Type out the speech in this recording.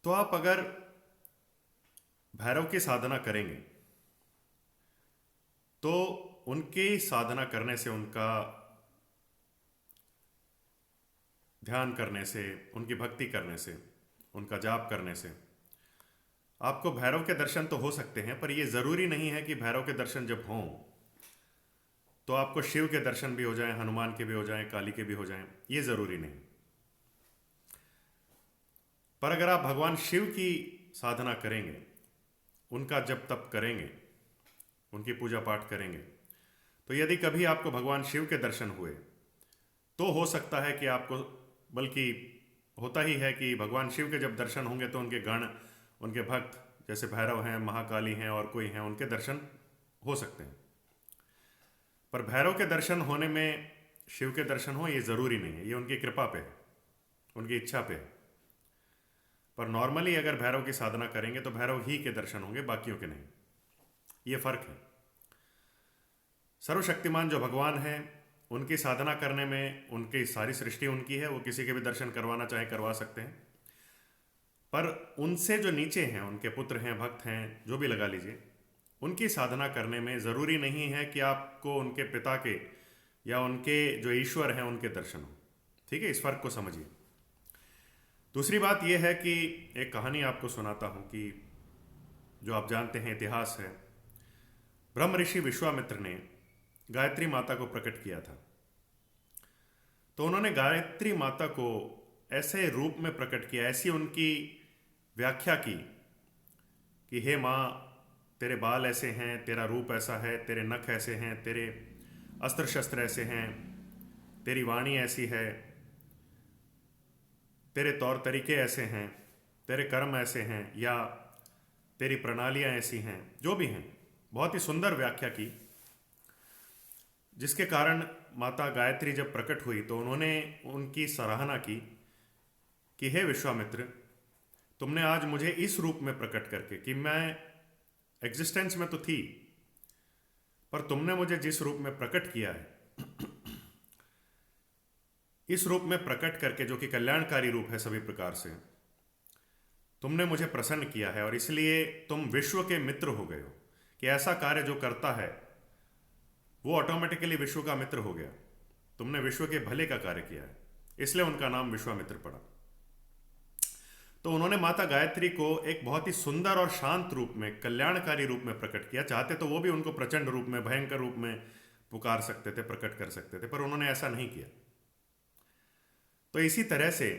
तो आप अगर भैरव की साधना करेंगे तो उनकी साधना करने से, उनका ध्यान करने से, उनकी भक्ति करने से, उनका जाप करने से आपको भैरव के दर्शन तो हो सकते हैं, पर यह ज़रूरी नहीं है कि भैरव के दर्शन जब हों तो आपको शिव के दर्शन भी हो जाएं, हनुमान के भी हो जाएं, काली के भी हो जाएं, ये ज़रूरी नहीं। पर अगर आप भगवान शिव की साधना करेंगे, उनका जप तप करेंगे, उनकी पूजा पाठ करेंगे, तो यदि कभी आपको भगवान शिव के दर्शन हुए तो हो सकता है कि आपको, बल्कि होता ही है कि भगवान शिव के जब दर्शन होंगे तो उनके गण, उनके भक्त जैसे भैरव हैं, महाकाली हैं और कोई हैं, उनके दर्शन हो सकते हैं। पर भैरव के दर्शन होने में शिव के दर्शन हो ये ज़रूरी नहीं है, ये उनकी कृपा पे है, उनकी इच्छा पे है। पर नॉर्मली अगर भैरव की साधना करेंगे तो भैरव ही के दर्शन होंगे, बाकियों के नहीं। ये फ़र्क है। सर्वशक्तिमान जो भगवान हैं उनकी साधना करने में, उनकी सारी सृष्टि उनकी है, वो किसी के भी दर्शन करवाना चाहे करवा सकते हैं। पर उनसे जो नीचे हैं, उनके पुत्र हैं, भक्त हैं, जो भी लगा लीजिए, उनकी साधना करने में ज़रूरी नहीं है कि आपको उनके पिता के या उनके जो ईश्वर हैं उनके दर्शन हो। ठीक है, इस फ़र्क को समझिए। दूसरी बात यह है कि एक कहानी आपको सुनाता हूँ कि जो आप जानते हैं, इतिहास है। ब्रह्म ऋषि विश्वामित्र ने गायत्री माता को प्रकट किया था। तो उन्होंने गायत्री माता को ऐसे रूप में प्रकट किया, ऐसी उनकी व्याख्या की कि हे माँ, तेरे बाल ऐसे हैं, तेरा रूप ऐसा है, तेरे नख ऐसे हैं, तेरे अस्त्र शस्त्र ऐसे हैं, तेरी वाणी ऐसी है, तेरे तौर तरीके ऐसे हैं, तेरे कर्म ऐसे हैं, या तेरी प्रणालियाँ ऐसी हैं, जो भी हैं। बहुत ही सुंदर व्याख्या की, जिसके कारण माता गायत्री जब प्रकट हुई तो उन्होंने उनकी सराहना की कि हे विश्वामित्र, तुमने आज मुझे इस रूप में प्रकट करके, कि मैं एग्जिस्टेंस में तो थी, पर तुमने मुझे जिस रूप में प्रकट किया है, इस रूप में प्रकट करके, जो कि कल्याणकारी रूप है सभी प्रकार से, तुमने मुझे प्रसन्न किया है और इसलिए तुम विश्व के मित्र हो गए हो। कि ऐसा कार्य जो करता है वो ऑटोमेटिकली विश्व का मित्र हो गया। तुमने विश्व के भले का कार्य किया है, इसलिए उनका नाम विश्वामित्र पड़ा। तो उन्होंने माता गायत्री को एक बहुत ही सुंदर और शांत रूप में, कल्याणकारी रूप में प्रकट किया। चाहते तो वो भी उनको प्रचंड रूप में, भयंकर रूप में पुकार सकते थे, प्रकट कर सकते थे, पर उन्होंने ऐसा नहीं किया। तो इसी तरह से